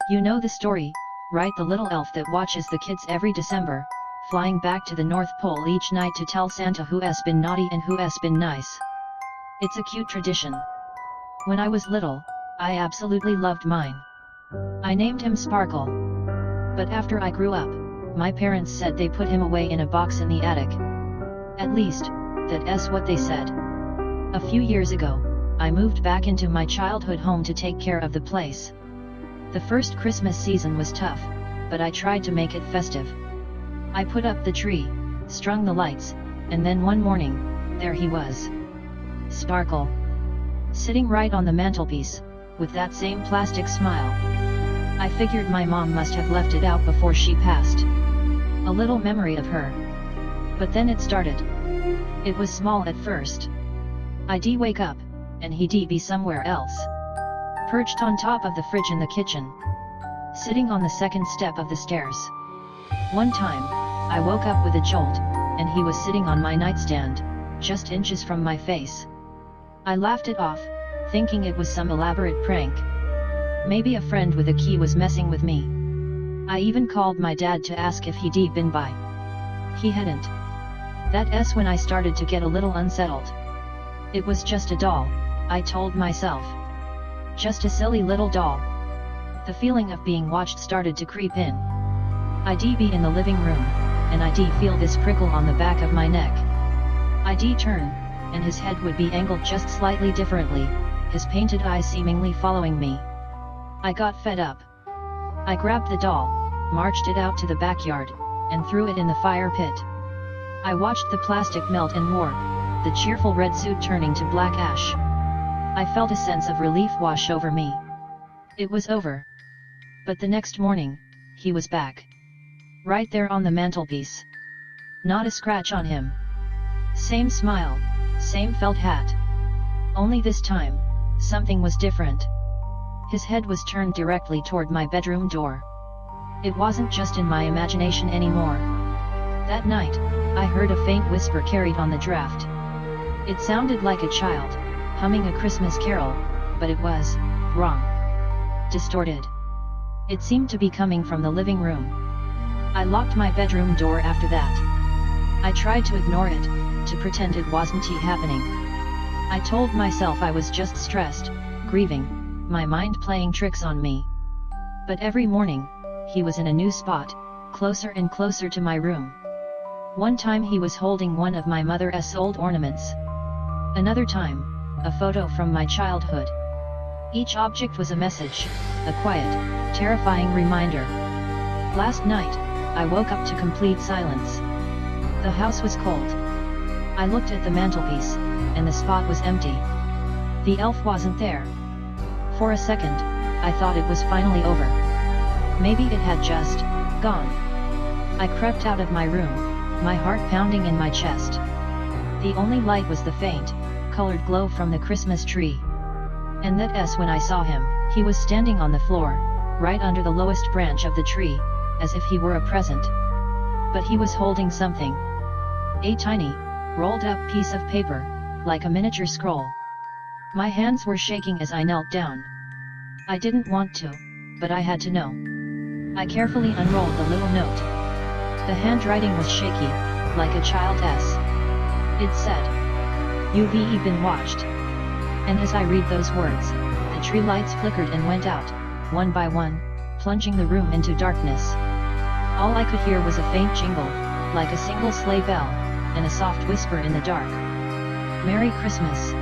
You know the story, right? The little elf that watches the kids every December, flying back to the North Pole each night to tell Santa who has been naughty and who has been nice. It's a cute tradition. When I was little, I absolutely loved mine. I named him Sparkle. But after I grew up, my parents said they put him away in a box in the attic. At least, that's what they said. A few years ago, I moved back into my childhood home to take care of the place. The first Christmas season was tough, but I tried to make it festive. I put up the tree, strung the lights, and then one morning, there he was. Sparkle. Sitting right on the mantelpiece, with that same plastic smile. I figured my mom must have left it out before she passed. A little memory of her. But then it started. It was small at first. I'd wake up, and he'd be somewhere else. Perched on top of the fridge in the kitchen. Sitting on the second step of the stairs. One time, I woke up with a jolt, and he was sitting on my nightstand, just inches from my face. I laughed it off, thinking it was some elaborate prank. Maybe a friend with a key was messing with me. I even called my dad to ask if he'd been by. He hadn't. That's when I started to get a little unsettled. It was just a doll, I told myself. Just a silly little doll. The feeling of being watched started to creep in. I'd be in the living room, and I'd feel this prickle on the back of my neck. I'd turn, and his head would be angled just slightly differently, his painted eyes seemingly following me. I got fed up. I grabbed the doll, marched it out to the backyard, and threw it in the fire pit. I watched the plastic melt and warp, the cheerful red suit turning to black ash. I felt a sense of relief wash over me. It was over. But the next morning, he was back. Right there on the mantelpiece. Not a scratch on him. Same smile, same felt hat. Only this time, something was different. His head was turned directly toward my bedroom door. It wasn't just in my imagination anymore. That night, I heard a faint whisper carried on the draft. It sounded like a child, humming a Christmas carol, but it was wrong. Distorted. It seemed to be coming from the living room. I locked my bedroom door after that. I tried to ignore it, to pretend it wasn't happening. I told myself I was just stressed, grieving, my mind playing tricks on me. But every morning, he was in a new spot, closer and closer to my room. One time he was holding one of my mother's old ornaments. Another time, a photo from my childhood. Each object was a message, a quiet, terrifying reminder. Last night, I woke up to complete silence. The house was cold. I looked at the mantelpiece, and the spot was empty. The elf wasn't there. For a second, I thought it was finally over. Maybe it had just gone. I crept out of my room, my heart pounding in my chest. The only light was the faint, colored glow from the Christmas tree. And that's when I saw him. He was standing on the floor, right under the lowest branch of the tree, as if he were a present. But he was holding something. A tiny, rolled up piece of paper, like a miniature scroll. My hands were shaking as I knelt down. I didn't want to, but I had to know. I carefully unrolled the little note. The handwriting was shaky, like a child's. It said, "You've been watched." And as I read those words, the tree lights flickered and went out, one by one, plunging the room into darkness. All I could hear was a faint jingle, like a single sleigh bell, and a soft whisper in the dark. "Merry Christmas."